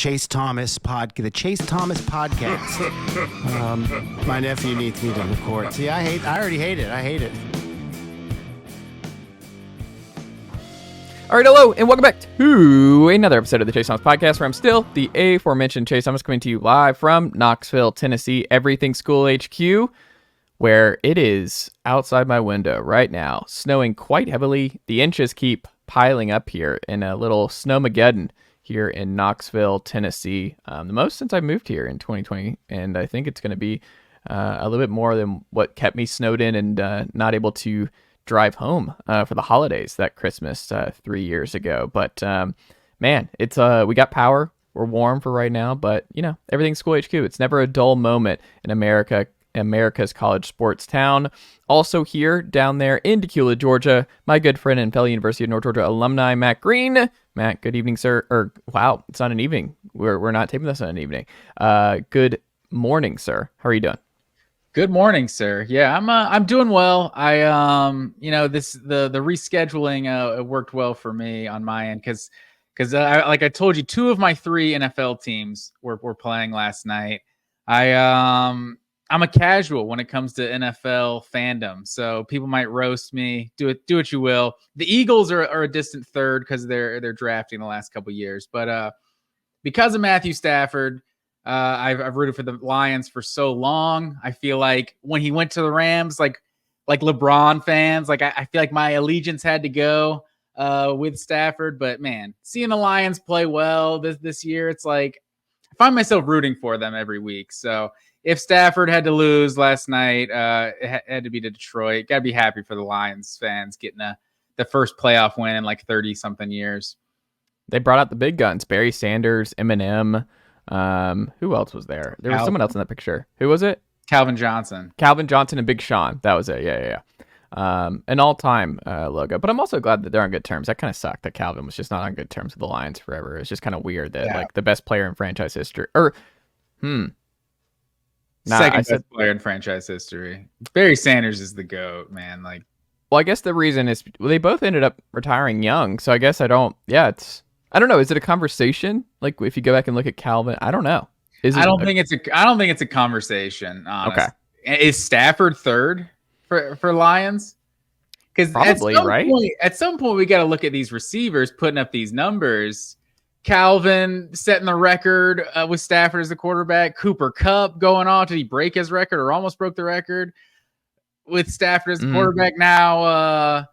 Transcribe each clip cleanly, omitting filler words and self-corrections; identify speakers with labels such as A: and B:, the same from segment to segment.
A: Chase Thomas podcast. My nephew needs me to record. See, I already hate it. I hate it.
B: All right, hello, and welcome back to another episode of the Chase Thomas Podcast, where I'm still the aforementioned Chase Thomas, coming to you live from Knoxville, Tennessee, Everything School HQ, where it is outside my window right now, snowing quite heavily. The inches keep piling up here in a little snowmageddon here in Knoxville, Tennessee. The most since I moved here in 2020, and I think it's going to be a little bit more than what kept me snowed in and not able to drive home for the holidays that Christmas 3 years ago. But man, it's we got power. We're warm for right now, but you know, everything's School HQ. It's never a dull moment in America's college sports town. Also here down there in Dacula, Georgia, my good friend and fellow University of North Georgia alumni, Matt Green. Matt, good evening, sir. Or wow, it's not an evening. We're not taping this on an evening. Good morning, sir. How are you doing?
C: Good morning, sir. Yeah, I'm doing well. I the rescheduling it worked well for me on my end because like I told you, 2 of my 3 NFL teams were playing last night. I'm a casual when it comes to NFL fandom, so people might roast me. Do what you will. The Eagles are a distant third because they're drafting the last couple of years, but because of Matthew Stafford. I've rooted for the Lions for so long. I feel like when he went to the Rams, like LeBron fans, like I feel like my allegiance had to go with Stafford. But man, seeing the Lions play well this year, it's like I find myself rooting for them every week. So if Stafford had to lose last night, it had to be to Detroit. Got to be happy for the Lions fans getting the first playoff win in like 30-something years.
B: They brought out the big guns: Barry Sanders, Eminem. Who else was there? There was someone else in that picture. Who was it?
C: Calvin Johnson and
B: Big Sean. That was it. Yeah. An all-time logo. But I'm also glad that they're on good terms. That kind of sucked that Calvin was just not on good terms with the Lions forever. It's just kind of weird that like the best player in franchise history, second
C: best player in franchise history. Barry Sanders is the GOAT, man. Like,
B: well, I guess the reason is they both ended up retiring young. So I guess I don't know. Is it a conversation? Like if you go back and look at Calvin, I don't know.
C: I don't think it's a conversation. Honestly. Okay. Is Stafford third for Lions? Because probably at some point we got to look at these receivers putting up these numbers. Calvin setting the record with Stafford as the quarterback. Cooper Kupp going off. Did he break his record or almost broke the record with Stafford as the quarterback? Now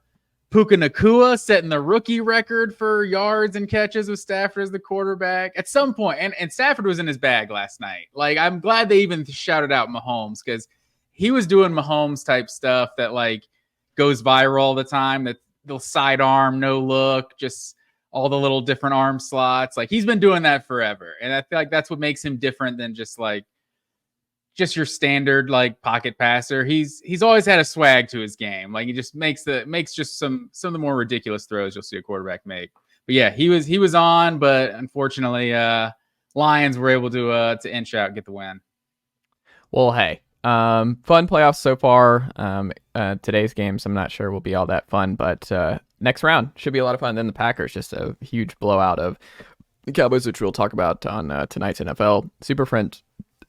C: Puka Nacua setting the rookie record for yards and catches with Stafford as the quarterback at some point. And Stafford was in his bag last night. Like, I'm glad they even shouted out Mahomes because he was doing Mahomes type stuff that like goes viral all the time. That the sidearm, no look, just all the little different arm slots. Like he's been doing that forever. And I feel like that's what makes him different than just your standard like pocket passer. He's always had a swag to his game. Like he just makes just some of the more ridiculous throws you'll see a quarterback make. But yeah, he was on, but unfortunately Lions were able to inch out and get the win.
B: Well, hey, fun playoffs so far. Today's games I'm not sure will be all that fun, but next round should be a lot of fun. Then the Packers, just a huge blowout of the Cowboys, which we'll talk about on tonight's NFL Super Friends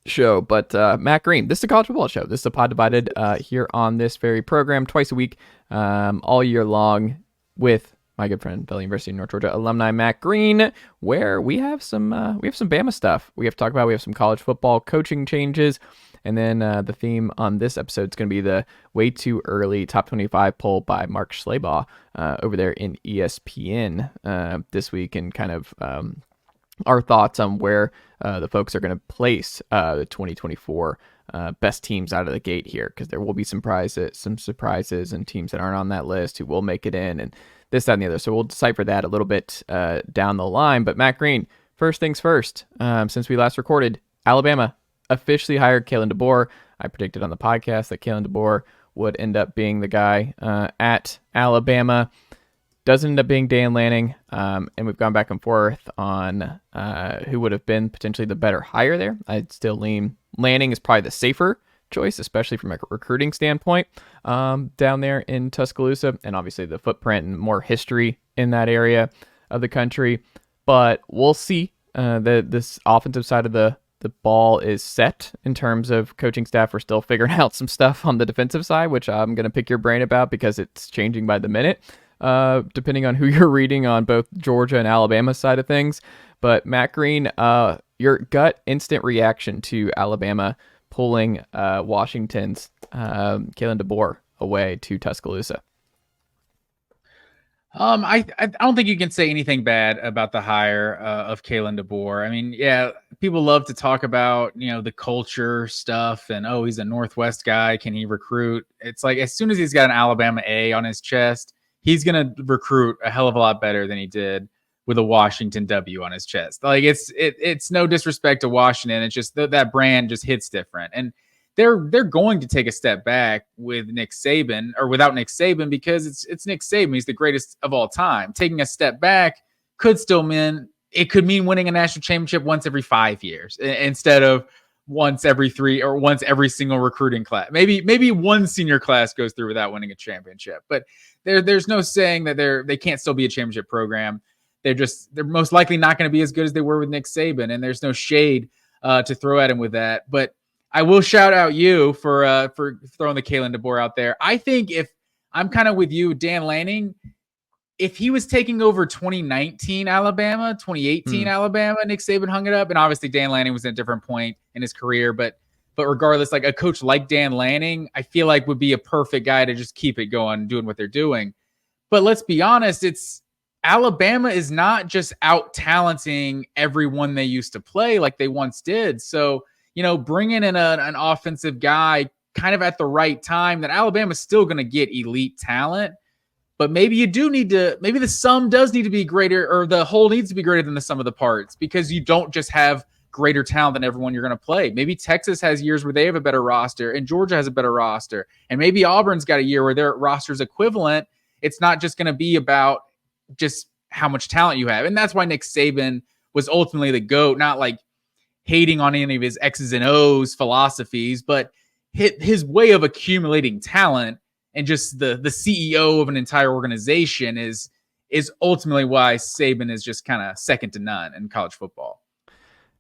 B: show. But Matt Green, this is a college football show. This is a pod divided here on this very program twice a week, all year long, with my good friend, Bell University of North Georgia alumni Matt Green, where we have some Bama stuff we have to talk about. We have some college football coaching changes, and then the theme on this episode is going to be the way too early top 25 poll by Mark Schlabach over there in ESPN this week, and kind of our thoughts on where the folks are going to place the 2024 best teams out of the gate here, because there will be some surprises and teams that aren't on that list who will make it in, and this, that, and the other. So we'll decipher that a little bit down the line. But Matt Green, first things first, since we last recorded, Alabama officially hired Kalen DeBoer. I predicted on the podcast that Kalen DeBoer would end up being the guy at Alabama. Doesn't end up being Dan Lanning, and we've gone back and forth on who would have been potentially the better hire there. I'd still lean Lanning is probably the safer choice, especially from a recruiting standpoint down there in Tuscaloosa, and obviously the footprint and more history in that area of the country. But we'll see this offensive side of the ball is set in terms of coaching staff. We're still figuring out some stuff on the defensive side, which I'm going to pick your brain about because it's changing by the minute, depending on who you're reading on both Georgia and Alabama side of things. But Matt Green, your gut instant reaction to Alabama pulling Washington's Kalen DeBoer away to Tuscaloosa.
C: I don't think you can say anything bad about the hire of Kalen DeBoer. I mean, yeah, people love to talk about, the culture stuff and, oh, he's a Northwest guy. Can he recruit? It's like, as soon as he's got an Alabama A on his chest, he's going to recruit a hell of a lot better than he did with a Washington W on his chest. Like it's no disrespect to Washington. It's just that brand just hits different. And they're going to take a step back with Nick Saban or without Nick Saban because it's Nick Saban. He's the greatest of all time. Taking a step back could still mean winning a national championship once every 5 years instead of once every 3 or once every single recruiting class. Maybe one senior class goes through without winning a championship, but there's no saying that they can't still be a championship program. They're most likely not going to be as good as they were with Nick Saban, and there's no shade to throw at him with that. But I will shout out you for throwing the Kalen DeBoer out there. I think if I'm kind of with you, Dan Lanning, if he was taking over 2019 Alabama, 2018 Alabama, Nick Saban hung it up. And obviously Dan Lanning was at a different point in his career. But regardless, like a coach like Dan Lanning, I feel like would be a perfect guy to just keep it going, doing what they're doing. But let's be honest, Alabama is not just out talenting everyone they used to play like they once did. So, bringing in an offensive guy kind of at the right time that Alabama's still going to get elite talent, but maybe the sum does need to be greater, or the whole needs to be greater than the sum of the parts, because you don't just have greater talent than everyone you're going to play. Maybe Texas has years where they have a better roster and Georgia has a better roster. And maybe Auburn's got a year where their roster's equivalent. It's not just going to be about just how much talent you have. And that's why Nick Saban was ultimately the GOAT, not like hating on any of his X's and O's philosophies, but his way of accumulating talent and just the CEO of an entire organization is ultimately why Saban is just kind of second to none in college football.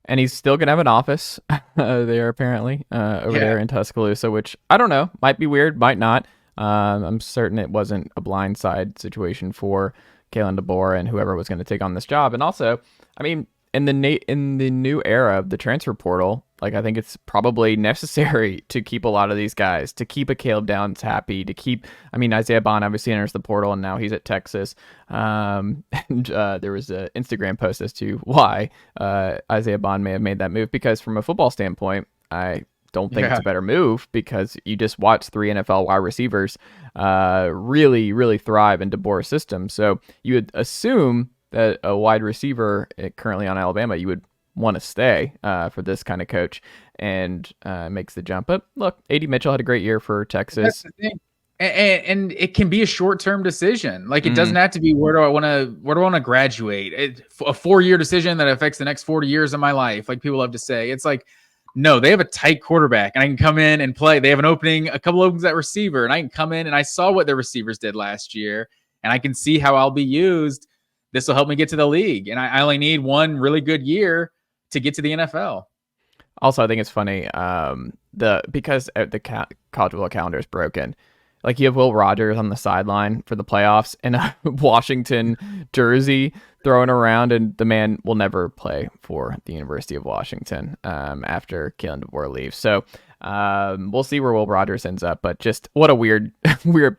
B: And he's still going to have an office there, apparently, over there in Tuscaloosa, which I don't know, might be weird, might not. I'm certain it wasn't a blindside situation for Kalen DeBoer and whoever was going to take on this job. And also, I mean, in the new era of the transfer portal, like, I think it's probably necessary to keep a lot of these guys, to keep a Caleb Downs happy, to keep, I mean, Isaiah Bond obviously enters the portal and now he's at Texas. And there was an Instagram post as to why Isaiah Bond may have made that move, because from a football standpoint, I don't think it's a better move, because you just watch 3 NFL wide receivers really, really thrive in DeBoer's system. So you would assume that a wide receiver currently on Alabama, you would want to stay for this kind of coach, and makes the jump. But look, A.D. Mitchell had a great year for Texas.
C: That's the thing. And it can be a short-term decision. Like, it doesn't have to be where do I want to graduate. A 4-year decision that affects the next 40 years of my life, like people love to say. It's like, no, they have a tight quarterback, and I can come in and play. They have a couple openings at receiver, and I can come in, and I saw what their receivers did last year, and I can see how I'll be used. This will help me get to the league, and I only need one really good year to get to the NFL.
B: Also, I think it's funny because the college football calendar is broken. Like, you have Will Rogers on the sideline for the playoffs in a Washington jersey throwing around, and the man will never play for the University of Washington after Kalen DeBoer leaves. So we'll see where Will Rogers ends up, but just what a weird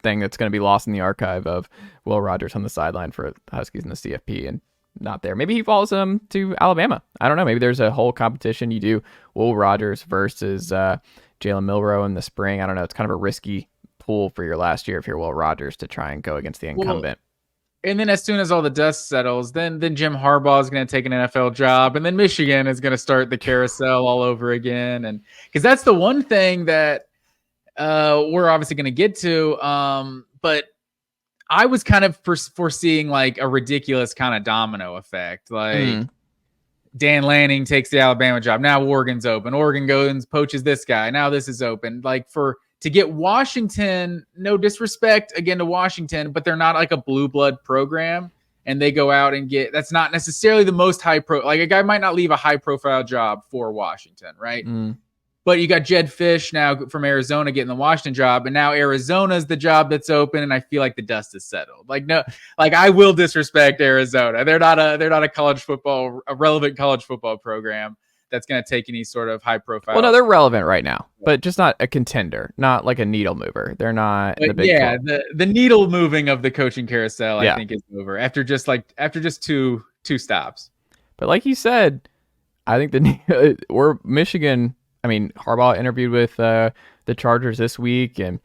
B: thing that's going to be lost in the archive of Will Rogers on the sideline for the Huskies in the CFP and not there. Maybe he follows them to Alabama. I don't know. Maybe there's a whole competition. You do Will Rogers versus Jalen Milroe in the spring. I don't know. It's kind of a risky pool for your last year if you're Will Rogers to try and go against the incumbent.
C: And then as soon as all the dust settles, then Jim Harbaugh is going to take an NFL job, and then Michigan is going to start the carousel all over again. And because that's the one thing that we're obviously going to get to. But I was kind of foreseeing like a ridiculous kind of domino effect. Like Dan Lanning takes the Alabama job. Now Oregon's open. Oregon goes and poaches this guy. Now this is open. Like, to get Washington, no disrespect again to Washington, but they're not like a blue blood program. and they go out and that's not necessarily the most like a guy might not leave a high profile job for Washington, right? But you got Jedd Fisch now from Arizona getting the Washington job, and now Arizona's the job that's open, and I feel like the dust is settled. Like I will disrespect Arizona. They're not a relevant college football program that's going to take any sort of high profile.
B: Well, no, they're relevant right now, but just not a contender, not like a needle mover. They're not in the big club.
C: The needle moving of the coaching carousel, I think, is over after just two stops.
B: But like you said, I think we're Michigan. I mean, Harbaugh interviewed with the Chargers this week, and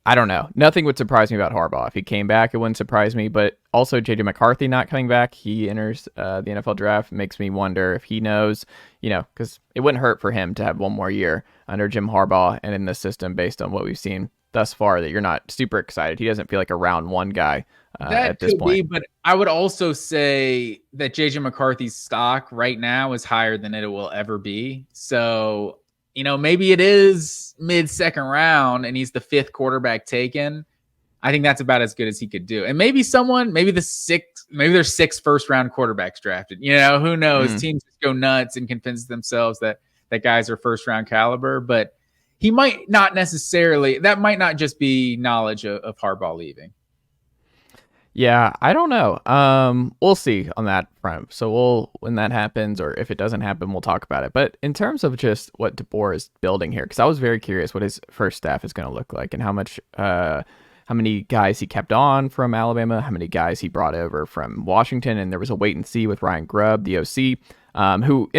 B: I don't know. Nothing would surprise me about Harbaugh. If he came back, it wouldn't surprise me. But also, J.J. McCarthy not coming back, he enters the NFL draft, makes me wonder if he knows, because it wouldn't hurt for him to have one more year under Jim Harbaugh and in the system based on what we've seen thus far, that you're not super excited. He doesn't feel like a round one guy at this point.
C: But I would also say that J.J. McCarthy's stock right now is higher than it will ever be. So maybe it is mid-second round and he's the 5th quarterback taken. I think that's about as good as he could do. And maybe there's 6 first-round quarterbacks drafted. Who knows? Teams just go nuts and convince themselves that guys are first-round caliber. But he might not necessarily – that might not just be knowledge of Harbaugh leaving.
B: Yeah, I don't know. We'll see on that front. So when that happens, or if it doesn't happen, we'll talk about it. But in terms of just what DeBoer is building here, because I was very curious what his first staff is going to look like and how many guys he kept on from Alabama, how many guys he brought over from Washington, and there was a wait and see with Ryan Grubb, the OC, who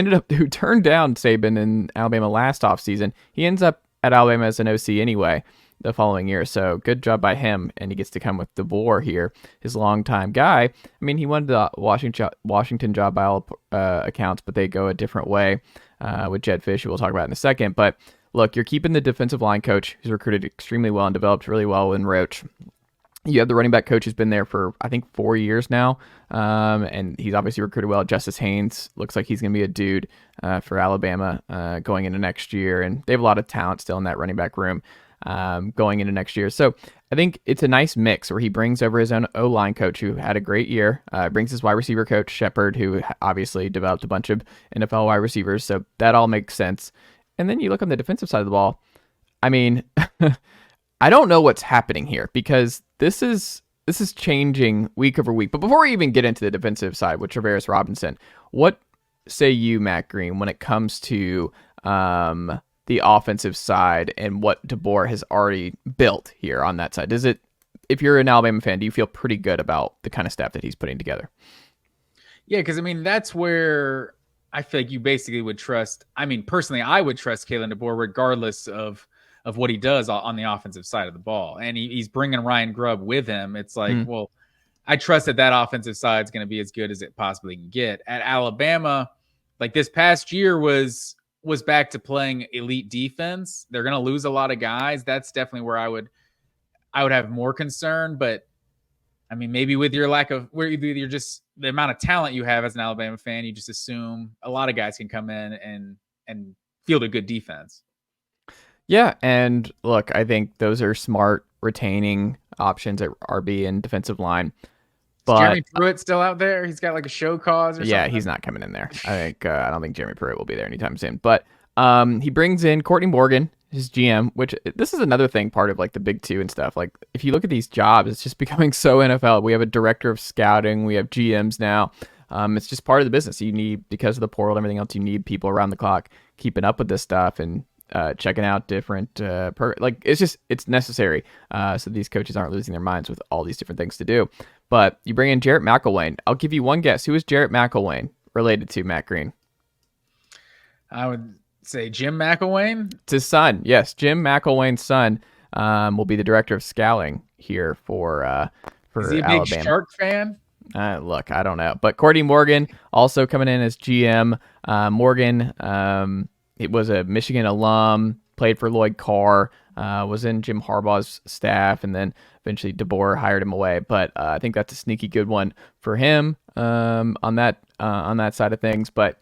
B: turned down Saban in Alabama last offseason. He ends up at Alabama as an OC anyway the following year. So good job by him. And he gets to come with DeBoer here, his longtime guy. I mean, he wanted the Washington job by all accounts, but they go a different way with Jedd Fisch, who we'll talk about in a second. But look, you're keeping the defensive line coach who's recruited extremely well and developed really well in Roach. You have the running back coach who's been there for, I think, 4 years now. And he's obviously recruited well. Justice Haynes looks like he's going to be a dude for Alabama going into next year. And they have a lot of talent still in that running back room going into next year. So I think it's a nice mix where he brings over his own O-line coach who had a great year, brings his wide receiver coach, Shepard, who obviously developed a bunch of NFL wide receivers. So that all makes sense. And then you look on the defensive side of the ball. I mean, I don't know what's happening here because this is changing week over week. But before we even get into the defensive side with Travaris Robinson, what say you, Matt Green, when it comes to the offensive side and what DeBoer has already built here on that side? If you're an Alabama fan, do you feel pretty good about the kind of staff that he's putting together?
C: Yeah, because that's where I feel like you basically would trust. Personally, I would trust Kalen DeBoer regardless of what he does on the offensive side of the ball. And he's bringing Ryan Grubb with him. It's like, well, I trust that offensive side is going to be as good as it possibly can get. At Alabama, like this past year was back to playing elite defense. They're going to lose a lot of guys. That's definitely where I would have more concern. But maybe with your you're just the amount of talent you have as an Alabama fan, you just assume a lot of guys can come in and field a good defense.
B: Yeah, and look, I think those are smart retaining options at RB and defensive line. But
C: is Jeremy Pruitt still out there? He's got like a show cause or something?
B: Yeah, he's not coming in there. I don't think Jeremy Pruitt will be there anytime soon. But he brings in Courtney Morgan, his GM, which this is another thing, part of like the Big Two and stuff. Like if you look at these jobs, it's just becoming so NFL. We have a director of scouting. We have GMs now. It's just part of the business. You need, because of the portal and everything else, you need people around the clock keeping up with this stuff and checking out different it's necessary so these coaches aren't losing their minds with all these different things to do. But you bring in Jarrett McElwain. I'll give you one guess. Who is Jarrett McElwain related to, Matt Green?
C: I would say Jim McElwain.
B: It's his son. Yes, Jim McElwain's son will be the director of scouting here for
C: is he a
B: Alabama.
C: Big Shark fan?
B: Look, I don't know. But Courtney Morgan also coming in as GM. Morgan, it was a Michigan alum, played for Lloyd Carr, was in Jim Harbaugh's staff, and then eventually DeBoer hired him away. But I think that's a sneaky good one for him on that side of things. But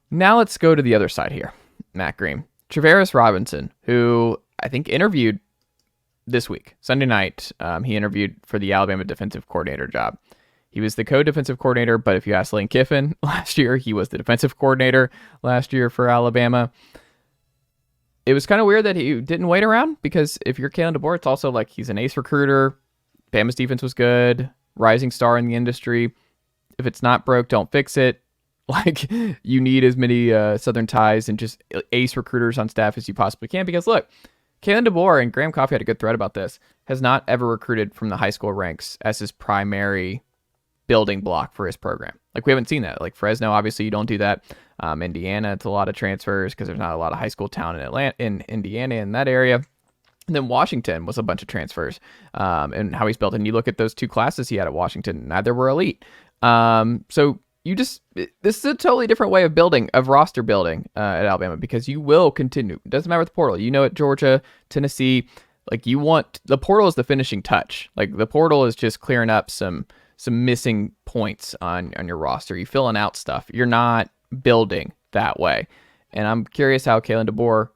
B: now let's go to the other side here, Matt Green. Travaris Robinson, who I think interviewed this week, Sunday night. He interviewed for the Alabama defensive coordinator job. He was the co-defensive coordinator, but if you ask Lane Kiffin last year, he was the defensive coordinator last year for Alabama. It was kind of weird that he didn't wait around, because if you're Kalen DeBoer, it's also like he's an ace recruiter. Bama's defense was good, rising star in the industry. If it's not broke, don't fix it. Like, you need as many Southern ties and just ace recruiters on staff as you possibly can, because look, Kalen DeBoer, and Graham Coffey had a good thread about this, has not ever recruited from the high school ranks as his primary building block for his program. Like, we haven't seen that. Like Fresno, obviously you don't do that. Indiana, it's a lot of transfers because there's not a lot of high school talent in Indiana in that area. And then Washington was a bunch of transfers, and how he's built. And you look at those 2 classes he had at Washington, neither were elite. So this is a totally different way of roster building at Alabama, because you will continue. It doesn't matter with the portal. At Georgia, Tennessee, like, the portal is the finishing touch. Like, the portal is just clearing up some missing points on your roster. You're filling out stuff. You're not building that way. And I'm curious how Kalen DeBoer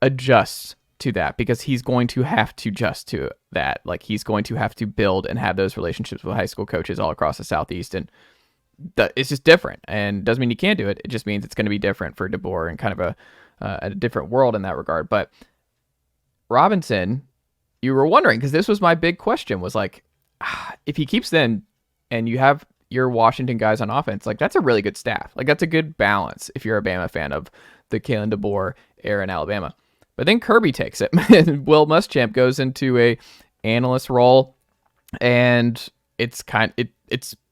B: adjusts to that, because he's going to have to adjust to that. Like, he's going to have to build and have those relationships with high school coaches all across the Southeast. And it's just different. And doesn't mean you can't do it. It just means it's going to be different for DeBoer and kind of a different world in that regard. But Robinson, you were wondering, because this was my big question, was like, if he keeps then, and you have your Washington guys on offense, like, that's a really good staff. Like, that's a good balance if you're a Bama fan of the Kalen DeBoer era in Alabama. But then Kirby takes it, and Will Muschamp goes into a analyst role, and it's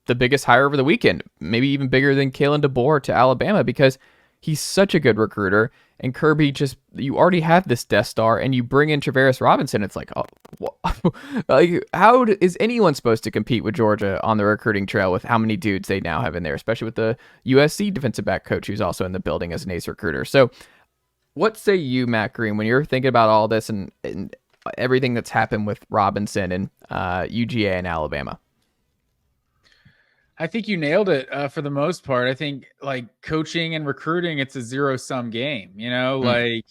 B: the biggest hire over the weekend, maybe even bigger than Kalen DeBoer to Alabama, because he's such a good recruiter. And Kirby, you already have this Death Star, and you bring in Travaris Robinson. It's like, like, how is anyone supposed to compete with Georgia on the recruiting trail with how many dudes they now have in there, especially with the USC defensive back coach who's also in the building as an ace recruiter? So what say you, Matt Green, when you're thinking about all this and everything that's happened with Robinson and UGA and Alabama?
C: I think you nailed it for the most part. I think, like, coaching and recruiting, it's a zero-sum game. Like,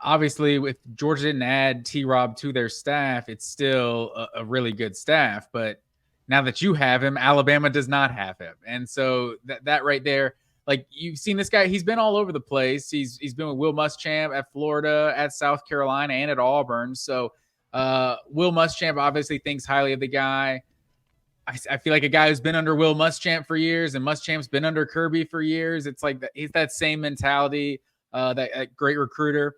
C: obviously, if Georgia didn't add T-Rob to their staff, it's still a really good staff. But now that you have him, Alabama does not have him. And so that right there, like, you've seen this guy, he's been all over the place. He's been with Will Muschamp at Florida, at South Carolina, and at Auburn. So Will Muschamp obviously thinks highly of the guy. I feel like a guy who's been under Will Muschamp for years, and Muschamp's been under Kirby for years. It's like he's that same mentality, that great recruiter.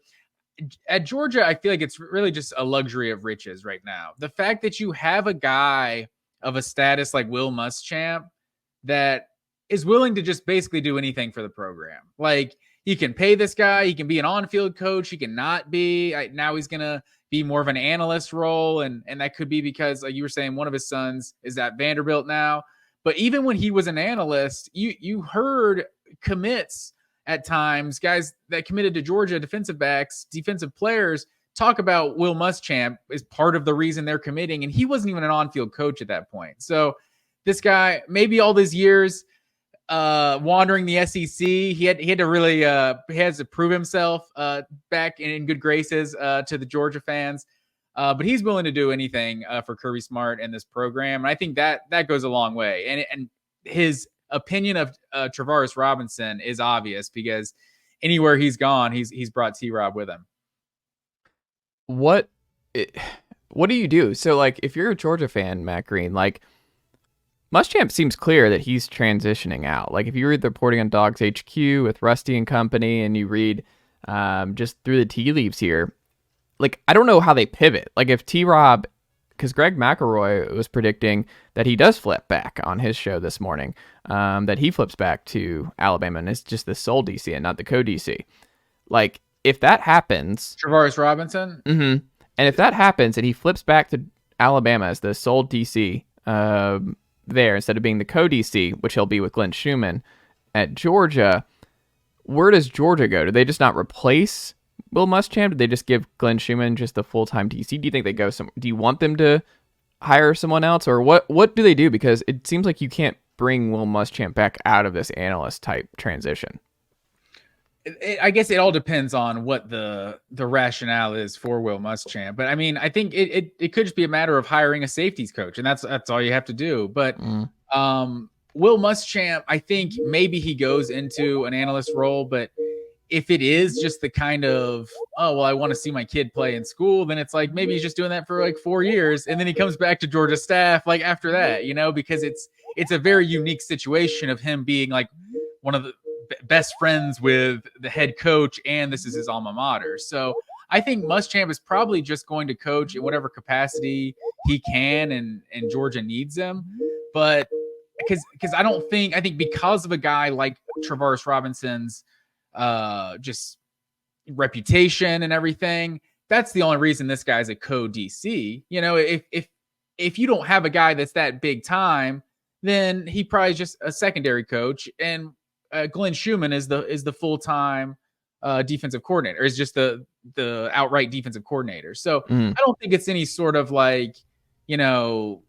C: At Georgia, I feel like it's really just a luxury of riches right now. The fact that you have a guy of a status like Will Muschamp that is willing to just basically do anything for the program. Like, you can pay this guy, he can be an on-field coach, he can not be. Now he's going to be more of an analyst role, and that could be because, like you were saying, one of his sons is at Vanderbilt now. But even when he was an analyst, you heard commits at times, guys that committed to Georgia, defensive backs, defensive players, talk about Will Muschamp as part of the reason they're committing, and he wasn't even an on-field coach at that point. So this guy, maybe all these years wandering the SEC, he had to really he has to prove himself back in good graces to the Georgia fans, but he's willing to do anything for Kirby Smart and this program, and I think that goes a long way. And his opinion of Travaris Robinson is obvious, because anywhere he's gone, he's brought T-Rob with him.
B: What do you do? So, like, if you're a Georgia fan, Matt Green, like, Muschamp seems clear that he's transitioning out. Like, if you read the reporting on Dogs HQ with Rusty and company, and you read just through the tea leaves here, like, I don't know how they pivot. Like, if T-Rob, because Greg McElroy was predicting that he does flip back on his show this morning, that he flips back to Alabama, and it's just the sole DC and not the co-DC. Like, if that happens...
C: Travaris Robinson?
B: Mm-hmm. And if that happens and he flips back to Alabama as the sole DC there, instead of being the co-DC, which he'll be with Glenn Schumann at Georgia, where does Georgia go? Do they just not replace Will Muschamp? Did they just give Glenn Schumann just the full-time DC? Do you think they go some? Do you want them to hire someone else, or what do they do? Because it seems like you can't bring Will Muschamp back out of this analyst type transition.
C: I guess it all depends on what the rationale is for Will Muschamp. But I mean, I think it could just be a matter of hiring a safeties coach, and that's all you have to do. But Will Muschamp, I think maybe he goes into an analyst role, but if it is just the kind of, oh, well, I want to see my kid play in school, then it's like maybe he's just doing that for like 4 years, and then he comes back to Georgia staff like after that, because it's a very unique situation of him being like one of the best friends with the head coach, and this is his alma mater. So I think Muschamp is probably just going to coach in whatever capacity he can, and Georgia needs him. But because I think because of a guy like Travaris Robinson's just reputation and everything, that's the only reason this guy's a co-DC. If you don't have a guy that's that big time, then he probably just a secondary coach, and Glenn Schumann is the full-time defensive coordinator, is just the outright defensive coordinator. So I don't think it's any sort of like,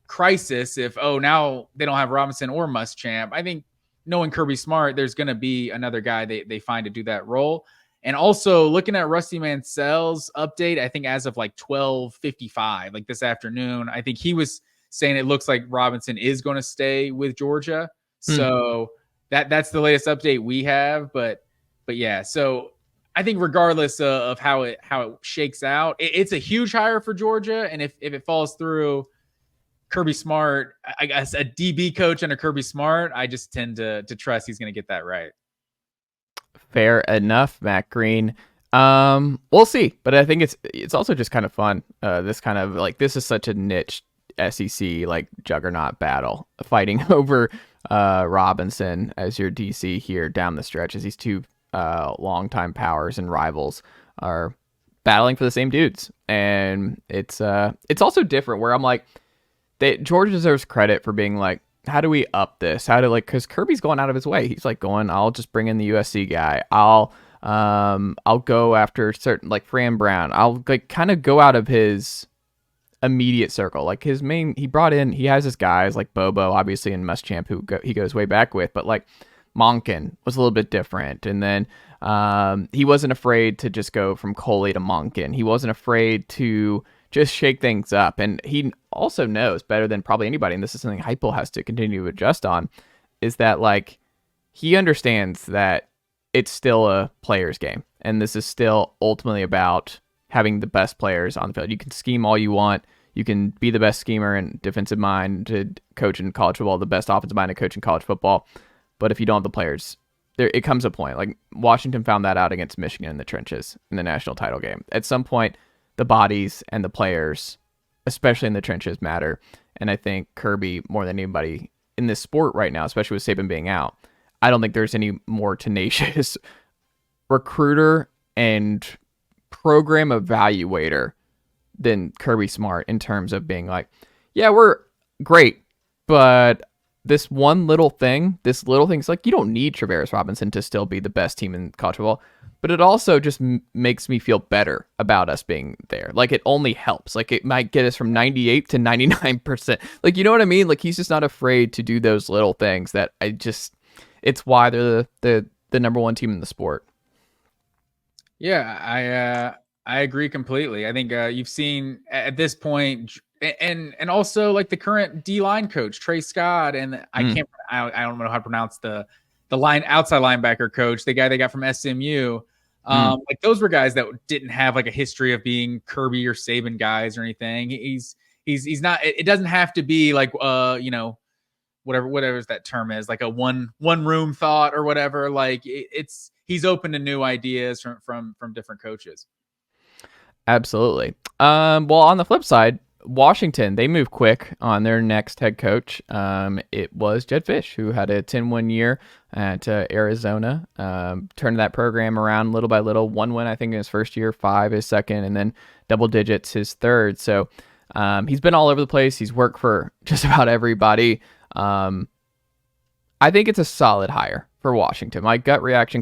C: crisis if, now they don't have Robinson or Muschamp. I think knowing Kirby Smart, there's going to be another guy they find to do that role. And also looking at Rusty Mansell's update, I think as of like 12:55, like this afternoon, I think he was saying it looks like Robinson is going to stay with Georgia. So that's the latest update we have. But yeah, so I think regardless of how it shakes out, it's a huge hire for Georgia. And if it falls through, Kirby Smart, I guess a DB coach under Kirby Smart, I just tend to trust he's going to get that right.
B: Fair enough, Matt Green. We'll see, but I think it's also just kind of fun. This kind of like, this is such a niche SEC like juggernaut battle, fighting over Robinson as your DC here down the stretch, as these two longtime powers and rivals are battling for the same dudes. And it's also different where I'm like, Georgia deserves credit for being like, how do we up this? How to like, because Kirby's going out of his way. He's like going, I'll just bring in the USC guy. I'll go after certain like Fran Brown. I'll like kind of go out of his immediate circle. Like he has his guys like Bobo, obviously, and Muschamp, who he goes way back with, but like Monken was a little bit different. And then he wasn't afraid to just go from Coley to Monken. He wasn't afraid to just shake things up. And he also knows better than probably anybody, and this is something Heupel has to continue to adjust on, is that like he understands that it's still a player's game. And this is still ultimately about having the best players on the field. You can scheme all you want. You can be the best schemer and defensive mind to coach in college football, the best offensive mind to coach in college football. But if you don't have the players, it comes a point. Like Washington found that out against Michigan in the trenches in the national title game. At some point, the bodies and the players, especially in the trenches, matter. And I think Kirby, more than anybody in this sport right now, especially with Saban being out, I don't think there's any more tenacious recruiter and program evaluator than Kirby Smart in terms of being like, yeah, we're great, but this little thing's like, you don't need Travaris Robinson to still be the best team in college football, but it also just makes me feel better about us being there. Like it only helps. Like it might get us from 98 to 99%. Like, you know what I mean? Like he's just not afraid to do those little things that it's why they're the number one team in the sport.
C: Yeah, I agree completely. I think you've seen at this point, and also like the current D-line coach Trey Scott, and I don't know how to pronounce the outside linebacker coach, the guy they got from SMU. Like those were guys that didn't have like a history of being Kirby or Saban guys or anything. He's not. It doesn't have to be like whatever that term is, like a one room thought or whatever. Like he's open to new ideas from different coaches.
B: Absolutely. Well, on the flip side, Washington, they move quick on their next head coach. It was Jedd Fisch, who had a 10-win year at Arizona, turned that program around little by little. 1 win, I think, in his first year, 5 his second, and then double digits his third. So he's been all over the place. He's worked for just about everybody. I think it's a solid hire for Washington. My gut reaction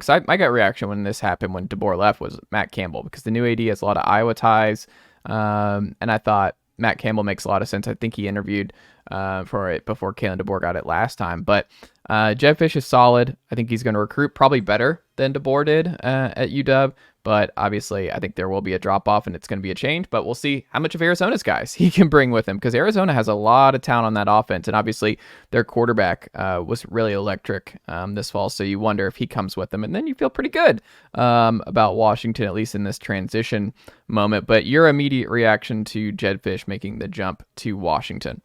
B: when this happened, when DeBoer left, was Matt Campbell, because the new AD has a lot of Iowa ties, and I thought Matt Campbell makes a lot of sense. I think he interviewed for it before Kalen DeBoer got it last time. But Jedd Fisch is solid. I think he's going to recruit probably better than DeBoer did at UW. But obviously, I think there will be a drop-off, and it's going to be a change. But we'll see how much of Arizona's guys he can bring with him, because Arizona has a lot of talent on that offense. And obviously, their quarterback was really electric this fall. So you wonder if he comes with them. And then you feel pretty good about Washington, at least in this transition moment. But your immediate reaction to Jedd Fisch making the jump to Washington?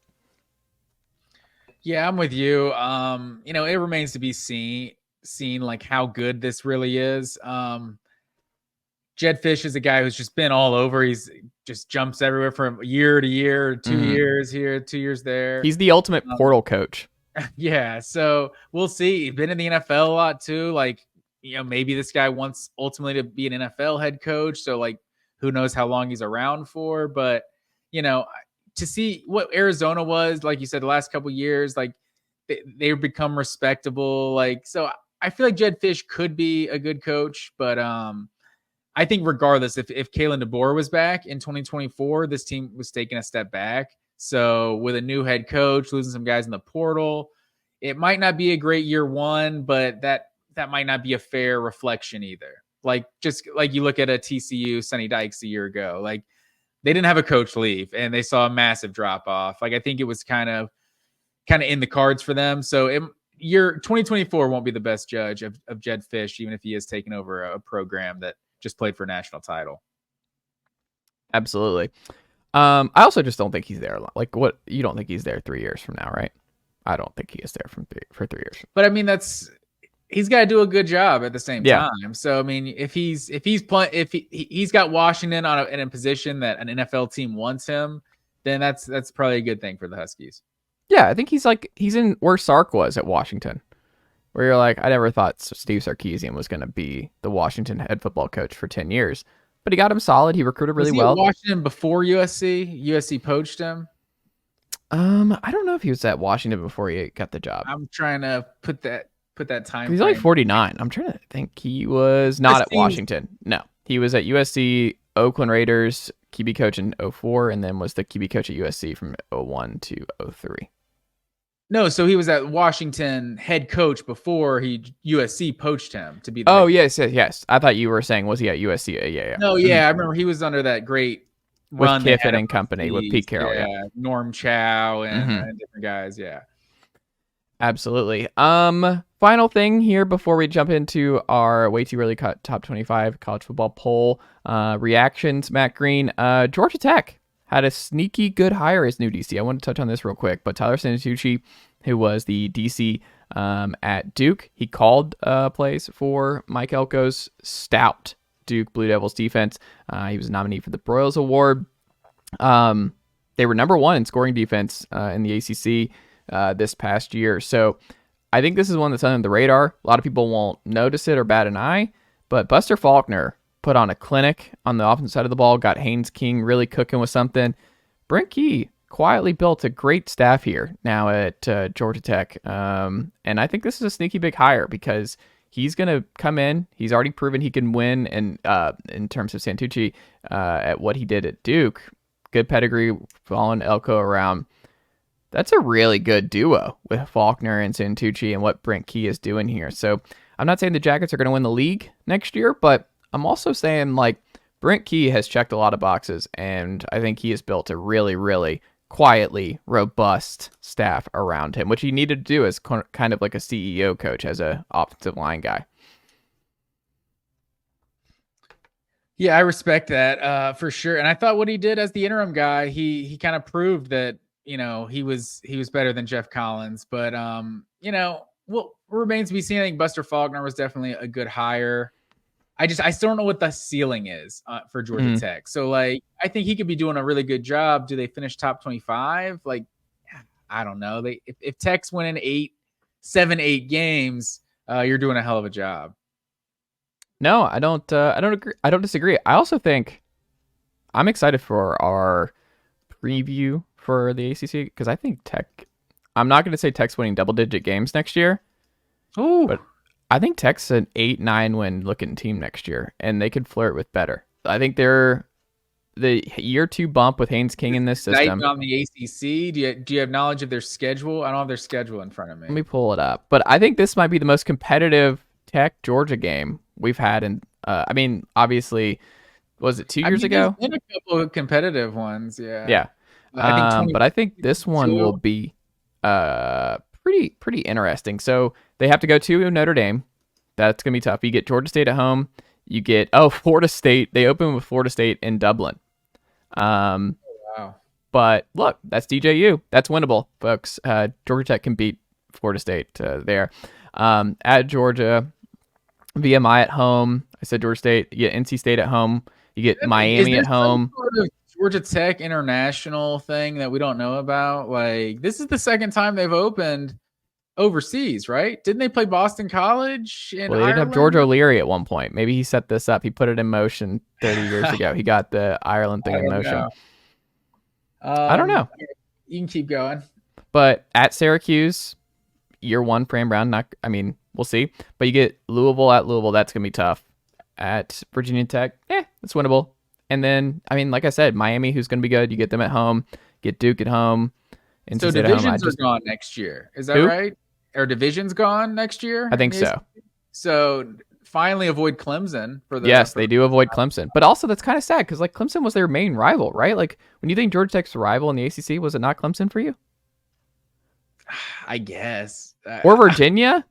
C: Yeah, I'm with you. It remains to be seen like how good this really is. Jedd Fisch is a guy who's just been all over. He's just jumps everywhere from year to year, 2 years here, 2 years there.
B: He's the ultimate portal coach.
C: Yeah, so we'll see. He's been in the NFL a lot too. Like, maybe this guy wants ultimately to be an NFL head coach. So like, who knows how long he's around for? But to see what Arizona was, like you said, the last couple of years, like they've become respectable. Like, so I feel like Jedd Fisch could be a good coach, but I think regardless, if Kalen DeBoer was back in 2024, this team was taking a step back. So with a new head coach, losing some guys in the portal, it might not be a great year one, but that might not be a fair reflection either. Like, just like you look at a TCU, Sonny Dykes a year ago, like they didn't have a coach leave and they saw a massive drop off. Like, I think it was kind of in the cards for them. So year 2024 won't be the best judge of Jedd Fisch, even if he has taken over a program that just played for a national title.
B: Absolutely. I also just don't think he's there. Like, what, you don't think he's there 3 years from now, right? I don't think he is there for 3 years.
C: But I mean, he's got to do a good job at the same time. So I mean, if he's got Washington in a position that an NFL team wants him, then that's probably a good thing for the Huskies.
B: Yeah, I think he's in where Sark was at Washington, where you're like, I never thought Steve Sarkisian was going to be the Washington head football coach for 10 years. But he got him solid. He recruited really well.
C: Was he at Washington before USC? USC poached him?
B: I don't know if he was at Washington before he got the job.
C: I'm trying to put that time.
B: He's only 49. I'm trying to think. He was not at Washington. No, he was at USC, Oakland Raiders, QB coach in 2004, and then was the QB coach at USC from 2001 to 2003.
C: No, so he was at Washington head coach before USC poached him to be the
B: yes. I thought you were saying, was he at USC? Yeah.
C: No, yeah, I remember he was under that great run
B: with Kiffin and company, with Pete Carroll. Yeah.
C: Norm Chow and different guys, yeah.
B: Absolutely. Final thing here before we jump into our way too early top 25 college football poll reactions. Matt Green, Georgia Tech had a sneaky good hire as new DC. I want to touch on this real quick, but Tyler Santucci, who was the DC at Duke, he called plays for Mike Elko's stout Duke Blue Devils defense. He was a nominee for the Broyles Award. They were number one in scoring defense in the ACC this past year. So I think this is one that's under the radar. A lot of people won't notice it or bat an eye, but Buster Faulkner put on a clinic on the offensive side of the ball, got Haynes King really cooking with something. Brent Key quietly built a great staff here now at Georgia Tech. And I think this is a sneaky big hire because he's going to come in. He's already proven he can win and in terms of Santucci at what he did at Duke. Good pedigree, following Elko around. That's a really good duo with Faulkner and Santucci and what Brent Key is doing here. So I'm not saying the Jackets are going to win the league next year, but I'm also saying like Brent Key has checked a lot of boxes, and I think he has built a really, really quietly robust staff around him, which he needed to do as kind of like a CEO coach, as a offensive line guy.
C: Yeah, I respect that for sure. And I thought what he did as the interim guy, he kind of proved that, he was better than Jeff Collins. But what remains to be seen. I think Buster Faulkner was definitely a good hire. I still don't know what the ceiling is for Georgia Tech. So like, I think he could be doing a really good job. Do they finish top 25? Like, I don't know. If Tech's winning 7-8 games, you're doing a hell of a job.
B: No, I don't agree. I don't disagree. I also think I'm excited for our preview for the ACC because I think Tech. I'm not going to say Tech's winning double-digit games next year.
C: Oh,
B: but I think Tech's an 8-9 win looking team next year, and they could flirt with better. I think they're the year 2 bump with Haynes King in this system.
C: On the ACC, do you have knowledge of their schedule? I don't have their schedule in front of me.
B: Let me pull it up. But I think this might be the most competitive Tech Georgia game we've had in I mean, obviously, was it 2 years ago?
C: There's been a couple of competitive ones, yeah.
B: Yeah. But I think this one will be pretty interesting. So they have to go to Notre Dame. That's going to be tough. You get Georgia State at home. You get, Florida State. They open with Florida State in Dublin.
C: Wow.
B: But look, that's DJU. That's winnable, folks. Georgia Tech can beat Florida State there. At Georgia, VMI at home. I said Georgia State. You get NC State at home. You get Miami at home.
C: Sort of Georgia Tech international thing that we don't know about? Like, this is the second time they've opened overseas, right? Didn't they play Boston College in
B: Well, they did have George O'Leary at one point. Maybe he set this up. He put it in motion 30 years ago. He got the Ireland thing in motion. I don't know.
C: You can keep going.
B: But at Syracuse, year one, Fran Brown. We'll see. But you get Louisville at Louisville. That's going to be tough. At Virginia Tech, it's winnable. And then, like I said, Miami, who's going to be good. You get them at home. Get Duke at home. NC
C: So
B: State
C: divisions are gone next year. Is that right? Are divisions gone next year?
B: I think so.
C: So finally avoid Clemson for the.
B: Yes, they do avoid Clemson. But also that's kind of sad because Clemson was their main rival, right? Like when you think Georgia Tech's rival in the ACC, was it not Clemson for you?
C: I guess.
B: Or Virginia?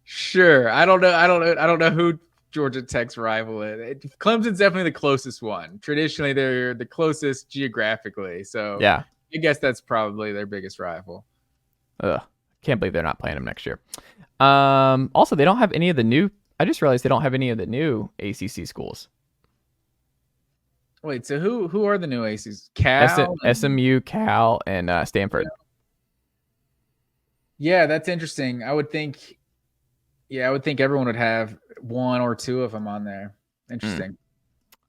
C: Sure. I don't know who Georgia Tech's rival is. Clemson's definitely the closest one. Traditionally, they're the closest geographically. So
B: yeah,
C: I guess that's probably their biggest rival.
B: Can't believe they're not playing them next year. Also, they don't have any of the new. I just realized they don't have any of the new ACC schools.
C: Wait, so who are the new ACCs? Cal,
B: SMU, Cal, and Stanford.
C: Yeah, that's interesting. I would think everyone would have one or two of them on there. Interesting.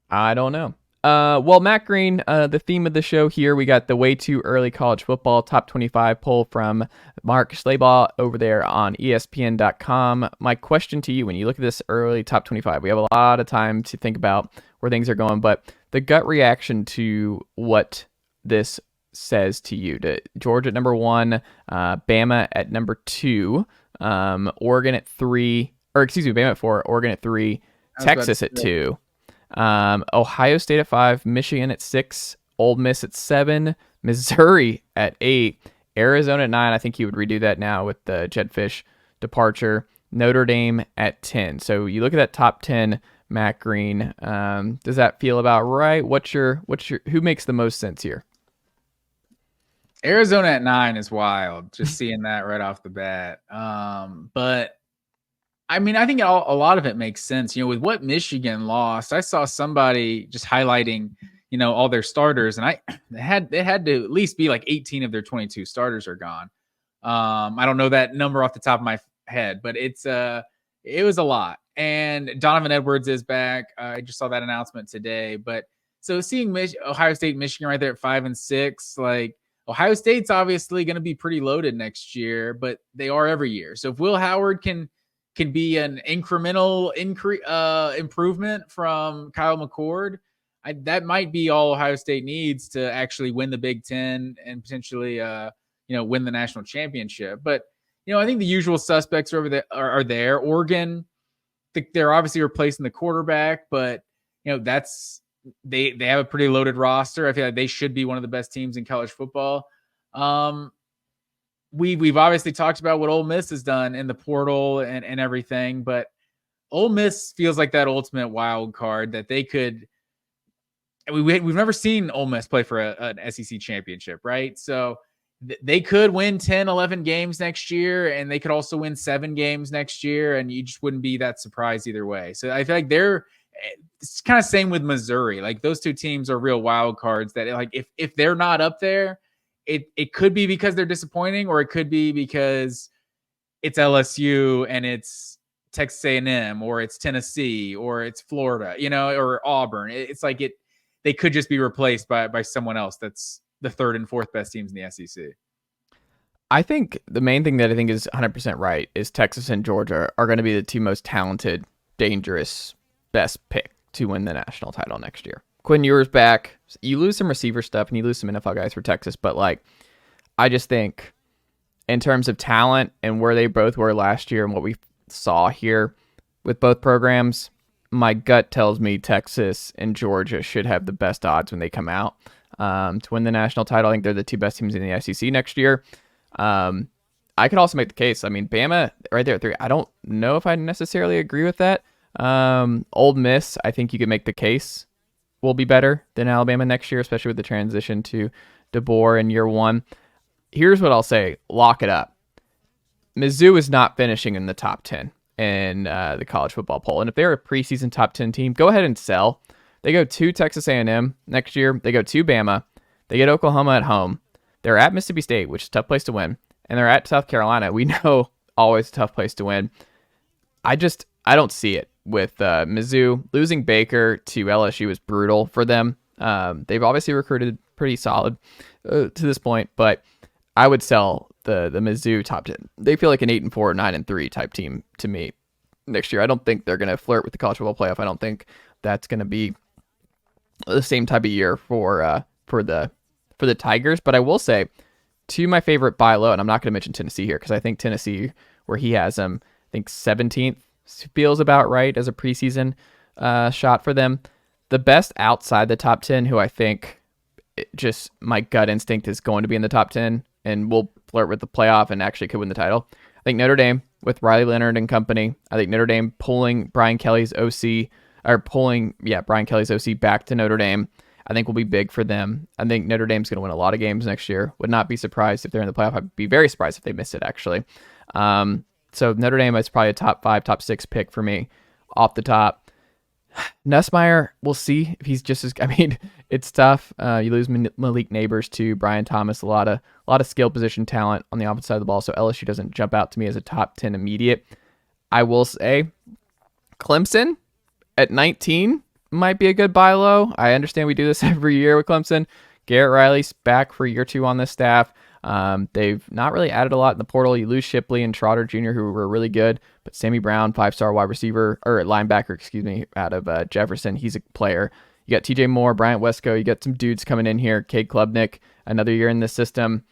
B: I don't know. Well, Matt Green, the theme of the show here, we got the way too early college football top 25 poll from Mark Schleybaugh over there on ESPN.com. My question to you, when you look at this early top 25, we have a lot of time to think about where things are going, but the gut reaction to what this says to you, to Georgia at number 1, Bama at number 2, Oregon at 3, Bama at 4, Oregon at 3, Texas at 2. Ohio State at 5, Michigan at 6, Ole Miss at 7, Missouri at 8, Arizona at 9. I think you would redo that now with the Jedd Fisch departure. Notre Dame at 10. So you look at that top 10, Matt Green. Does that feel about right? Who makes the most sense here?
C: Arizona at 9 is wild. Just seeing that right off the bat. But I think a lot of it makes sense. With what Michigan lost, I saw somebody just highlighting, all their starters, and they had to at least be like 18 of their 22 starters are gone. I don't know that number off the top of my head, but it was a lot. And Donovan Edwards is back. I just saw that announcement today. But so seeing Ohio State, Michigan right there at 5 and 6, like Ohio State's obviously going to be pretty loaded next year, but they are every year. So if Will Howard can be an incremental improvement from Kyle McCord, that might be all Ohio State needs to actually win the Big Ten and potentially, win the national championship. But, I think the usual suspects are there. Oregon, they're obviously replacing the quarterback, but, they have a pretty loaded roster. I feel like they should be one of the best teams in college football. We've obviously talked about what Ole Miss has done in the portal and everything, but Ole Miss feels like that ultimate wild card that they could. We've never seen Ole Miss play for an SEC championship, right? So they could win 10, 11 games next year, and they could also win 7 games next year, and you just wouldn't be that surprised either way. So I feel like it's kind of same with Missouri. Like those two teams are real wild cards that, like, if they're not up there, it could be because they're disappointing, or it could be because it's LSU and it's Texas A&M, or it's Tennessee, or it's Florida, or Auburn. It's like they could just be replaced by someone else that's the 3rd and 4th best teams in the SEC.
B: I think the main thing that I think is 100% right is Texas and Georgia are going to be the 2 most talented, dangerous, best pick to win the national title next year. Quinn Ewers back. You lose some receiver stuff and you lose some NFL guys for Texas, but I just think in terms of talent and where they both were last year and what we saw here with both programs, my gut tells me Texas and Georgia should have the best odds when they come out to win the national title. I think they're the two best teams in the SEC next year. I could also make the case. I mean, Bama right there at 3. I don't know if I necessarily agree with that. Ole Miss, I think you could make the case will be better than Alabama next year, especially with the transition to DeBoer in year 1. Here's what I'll say. Lock it up. Mizzou is not finishing in the top 10 in the college football poll. And if they're a preseason top 10 team, go ahead and sell. They go to Texas A&M next year. They go to Bama. They get Oklahoma at home. They're at Mississippi State, which is a tough place to win. And they're at South Carolina. We know always a tough place to win. I don't see it with Mizzou. Losing Baker to LSU was brutal for them. They've obviously recruited pretty solid to this point, but I would sell the Mizzou top 10. They feel like an 8-4, 9-3 type team to me next year. I don't think they're going to flirt with the college football playoff. I don't think that's going to be the same type of year for the Tigers. But I will say, to my favorite buy low, and I'm not going to mention Tennessee here because I think Tennessee, where he has them, I think 17th feels about right as a preseason shot for them. The best outside the top 10, who I think just my gut instinct is going to be in the top 10 and will flirt with the playoff and actually could win the title. I think Notre Dame with Riley Leonard and company. I think Notre Dame pulling Brian Kelly's OC back to Notre Dame, I think will be big for them. I think Notre Dame's going to win a lot of games next year. Would not be surprised if they're in the playoff. I'd be very surprised if they miss it, actually. So Notre Dame is probably a top 5, top 6 pick for me off the top. Nussmeier, we'll see if he's just as. I mean, it's tough. You lose Malik Neighbors to Brian Thomas. A lot of skill position talent on the opposite side of the ball. So LSU doesn't jump out to me as a top 10 immediate. I will say, Clemson at 19 might be a good buy low. I understand we do this every year with Clemson. Garrett Riley's back for year 2 on this staff. They've not really added a lot in the portal. You lose Shipley and Trotter Jr., who were really good, but Sammy Brown, 5-star wide receiver, or linebacker, out of Jefferson. He's a player. You got TJ Moore, Bryant Wesco. You got some dudes coming in here. Cade Klubnik, another year in the system.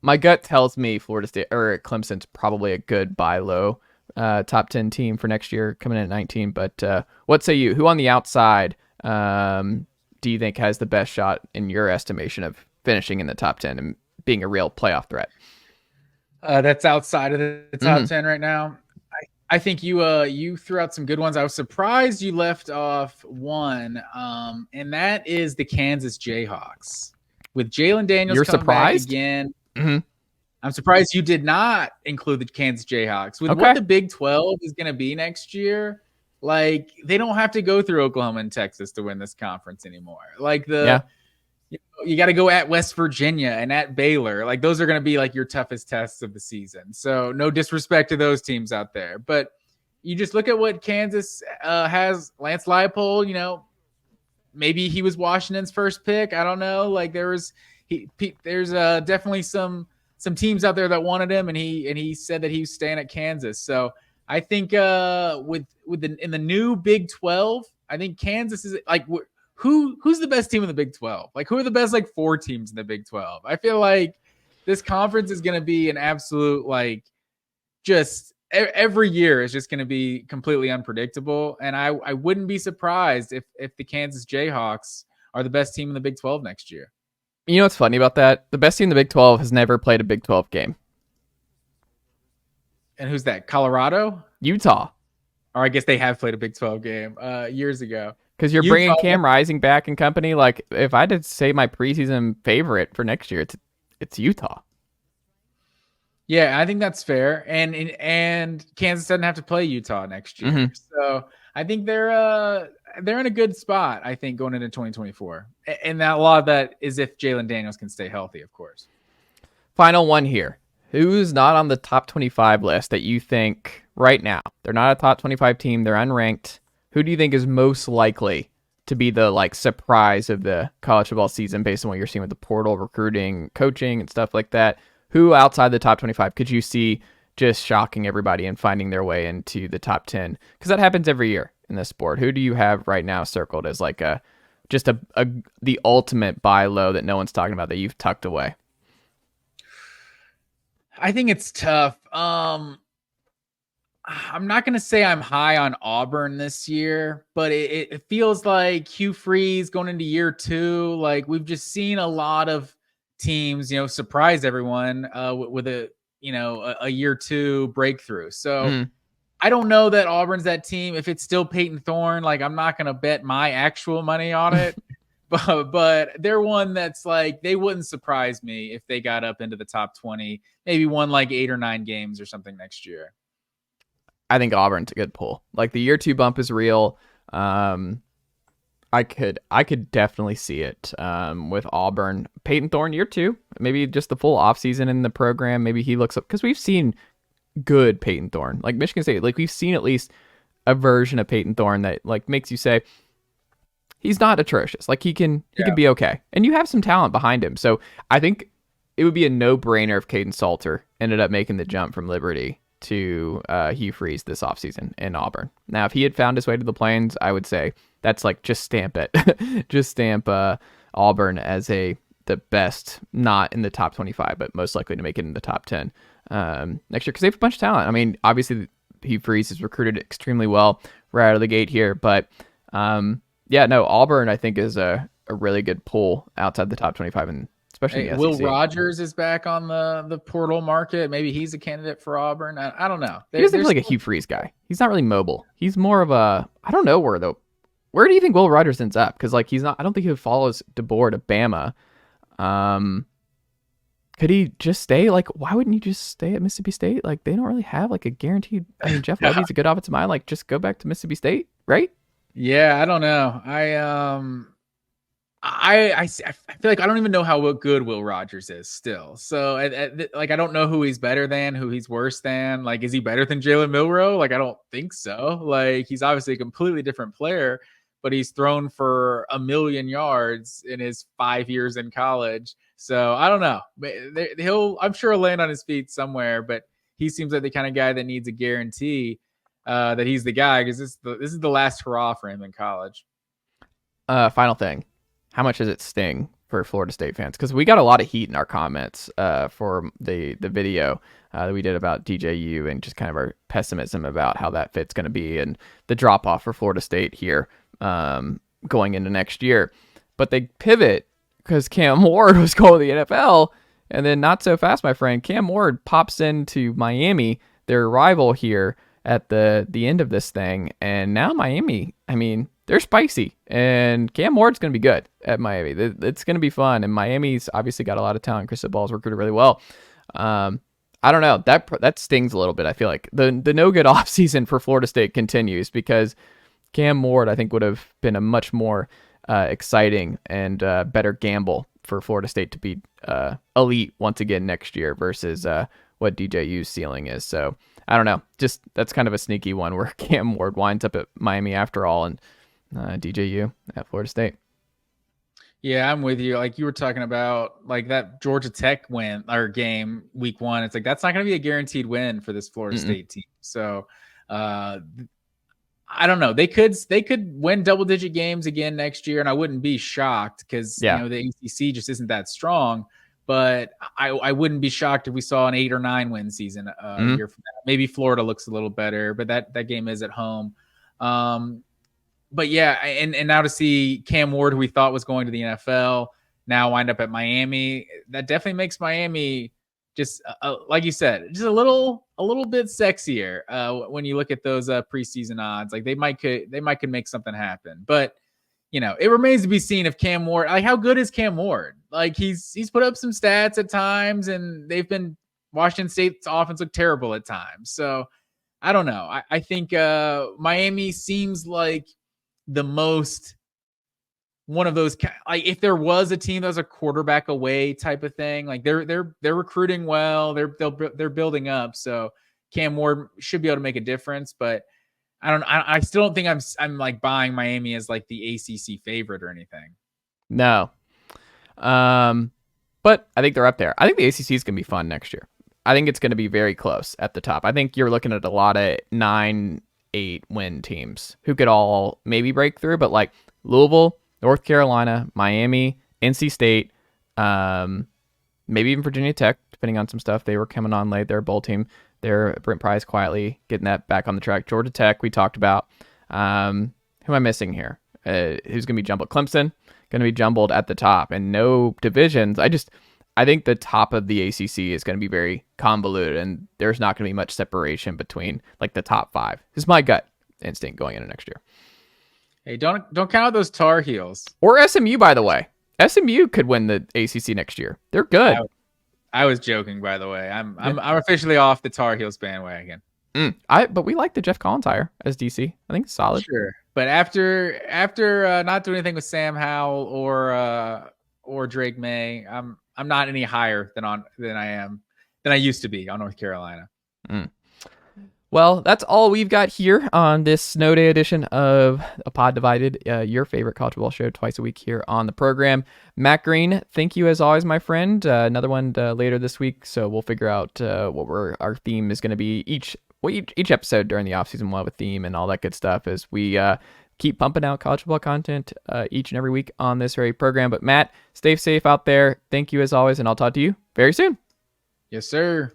B: My gut tells me Florida State or Clemson's probably a good buy low top 10 team for next year, coming in at 19. But what say you? Who on the outside do you think has the best shot in your estimation of finishing in the top 10 and being a real playoff threat?
C: That's outside of the top 10 right now. I think you threw out some good ones. I was surprised you left off one, and that is the Kansas Jayhawks. With Jalen Daniels
B: You're
C: coming
B: surprised?
C: back again.
B: Mm-hmm.
C: I'm surprised you did not include the Kansas Jayhawks. With what the Big 12 is going to be next year, like, they don't have to go through Oklahoma and Texas to win this conference anymore. Like, you got to go at West Virginia and at Baylor. Like, those are going to be like your toughest tests of the season. So no disrespect to those teams out there, but you just look at what Kansas has. Lance Leipold, maybe he was Washington's first pick. I don't know. Like, there's definitely some teams out there that wanted him, and he said that he was staying at Kansas. So I think in the new Big 12, I think Kansas is like, who's the best team in the Big 12? Like, who are the best 4 teams in the Big 12? I feel like this conference is going to be an absolute, just every year is just going to be completely unpredictable. And I wouldn't be surprised if the Kansas Jayhawks are the best team in the Big 12 next year.
B: You know what's funny about that? The best team in the Big 12 has never played a Big 12 game.
C: And who's that? Colorado?
B: Utah.
C: Or I guess they have played a Big 12 game years ago.
B: Because you're bringing Cam Rising back and company. Like, if I did say my preseason favorite for next year, it's Utah.
C: Yeah, I think that's fair. And Kansas doesn't have to play Utah next year. Mm-hmm. So I think they're in a good spot, I think, going into 2024. And that, a lot of that is if Jalen Daniels can stay healthy, of course.
B: Final one here. Who's not on the top 25 list that you think right now? They're not a top 25 team. They're unranked. Who do you think is most likely to be the surprise of the college football season based on what you're seeing with the portal, recruiting, coaching, and stuff like that? Who outside the top 25 could you see just shocking everybody and finding their way into the top 10? Because that happens every year in this sport. Who do you have right now circled as the ultimate buy low that no one's talking about that you've tucked away?
C: I think it's tough. I'm not going to say I'm high on Auburn this year, but it feels like Hugh Freeze going into year 2. Like we've just seen a lot of teams, surprise everyone with a year 2 breakthrough. So I don't know that Auburn's that team. If it's still Peyton Thorne, like I'm not going to bet my actual money on it. But they're one that's like, they wouldn't surprise me if they got up into the top 20, maybe won like 8 or 9 games or something next year.
B: I think Auburn's a good pull. Like the year 2 bump is real. I could definitely see it with Auburn. Peyton Thorne year 2, maybe just the full offseason in the program. Maybe he looks up, because we've seen good Peyton Thorne. Like Michigan State, like we've seen at least a version of Peyton Thorne that like makes you say, he's not atrocious. Like he can be okay. And you have some talent behind him. So I think it would be a no-brainer if Caden Salter ended up making the jump from Liberty to Hugh Freeze this offseason in Auburn. Now, if he had found his way to the Plains, I would say that's like just stamp it. Just stamp Auburn as the best, not in the top 25, but most likely to make it in the top 10 next year, because they have a bunch of talent. I mean, obviously Hugh Freeze is recruited extremely well right out of the gate here, but Auburn I think is a really good pull outside the top 25, and especially the
C: Will
B: SEC.
C: Rogers is back on the portal market. Maybe he's a candidate for Auburn. I don't know.
B: He doesn't feel like a Hugh Freeze guy. He's not really mobile. He's more of a, I don't know where though. Where do you think Will Rogers ends up? Because like he's not. I don't think he follows DeBoer to Bama. Could he just stay? Like, why wouldn't you just stay at Mississippi State? Like, they don't really have like a guaranteed. I mean, Jeff Levy's a good offensive mind. Like, just go back to Mississippi State, right?
C: Yeah, I don't know. I feel like I don't even know how good Will Rogers is still. So like I don't know who he's better than, who he's worse than. Like, is he better than Jalen Milroe? Like, I don't think so. Like, he's obviously a completely different player, but he's thrown for 1 million yards in his 5 years in college. So I don't know. I'm sure he'll land on his feet somewhere, but he seems like the kind of guy that needs a guarantee that he's the guy, because this is the last hurrah for him in college.
B: Final thing. How much does it sting for Florida State fans? Because we got a lot of heat in our comments for the video that we did about DJU and just kind of our pessimism about how that fit's going to be and the drop-off for Florida State here going into next year. But they pivot because Cam Ward was going to the NFL, and then not so fast, my friend. Cam Ward pops into Miami, their rival here, at the end of this thing, and now Miami, I mean, they're spicy, and Cam Ward's going to be good at Miami. It's going to be fun, and Miami's obviously got a lot of talent. Chris Ball's recruited really well. I don't know. That stings a little bit. I feel like the no good offseason for Florida State continues, because Cam Ward, I think, would have been a much more exciting and better gamble for Florida State to be elite once again next year versus what DJU's ceiling is. So I don't know. Just that's kind of a sneaky one where Cam Ward winds up at Miami after all, and DJU at Florida State.
C: Yeah, I'm with you. Like you were talking about, like that Georgia Tech win or game week 1. It's like that's not going to be a guaranteed win for this Florida State team. So I don't know. They could win double-digit games again next year, and I wouldn't be shocked because the ACC just isn't that strong. But I wouldn't be shocked if we saw an 8 or 9 win season a year from now. Maybe Florida looks a little better, but that game is at home. But yeah, and now to see Cam Ward, who we thought was going to the NFL, now wind up at Miami, that definitely makes Miami just like you said, just a little bit sexier when you look at those preseason odds. Like they might could make something happen, but it remains to be seen if Cam Ward, like how good is Cam Ward? Like he's put up some stats at times, and Washington State's offense look terrible at times. So I don't know. I think Miami seems like the most one of those, like if there was a team that was a quarterback away type of thing, like they're recruiting well, they're building up. So Cam Ward should be able to make a difference, but I still don't think I'm like buying Miami as like the ACC favorite or anything.
B: No. But I think they're up there. I think the ACC is going to be fun next year. I think it's going to be very close at the top. I think you're looking at a lot of 9-8 win teams who could all maybe break through, but like Louisville, North Carolina, Miami, NC State, maybe even Virginia Tech, depending on some stuff. They were coming on late. They're a bowl team. They're Brent Pryce quietly getting that back on the track. Georgia Tech, we talked about. Who am I missing here? Who's going to be jumbled? Clemson, going to be jumbled at the top, and no divisions. I think the top of the ACC is going to be very convoluted, and there's not going to be much separation between like the top 5. This is my gut instinct going into next year.
C: Hey, don't count out those Tar Heels
B: or SMU. By the way, SMU could win the ACC next year. They're good.
C: I was joking, by the way. I'm officially off the Tar Heels bandwagon.
B: But we like the Jeff Collins hire as DC. I think it's solid.
C: Sure, but after not doing anything with Sam Howell or Drake May, I'm not any higher than I used to be on North Carolina.
B: Well, that's all we've got here on this snow day edition of A Pod Divided, your favorite college football show twice a week here on the program. Matt Green, thank you as always, my friend. Another one later this week, so we'll figure out what our theme is going to be each episode during the offseason. We'll have a theme and all that good stuff as we keep pumping out college football content each and every week on this very program. But Matt, stay safe out there. Thank you as always, and I'll talk to you very soon.
C: Yes, sir.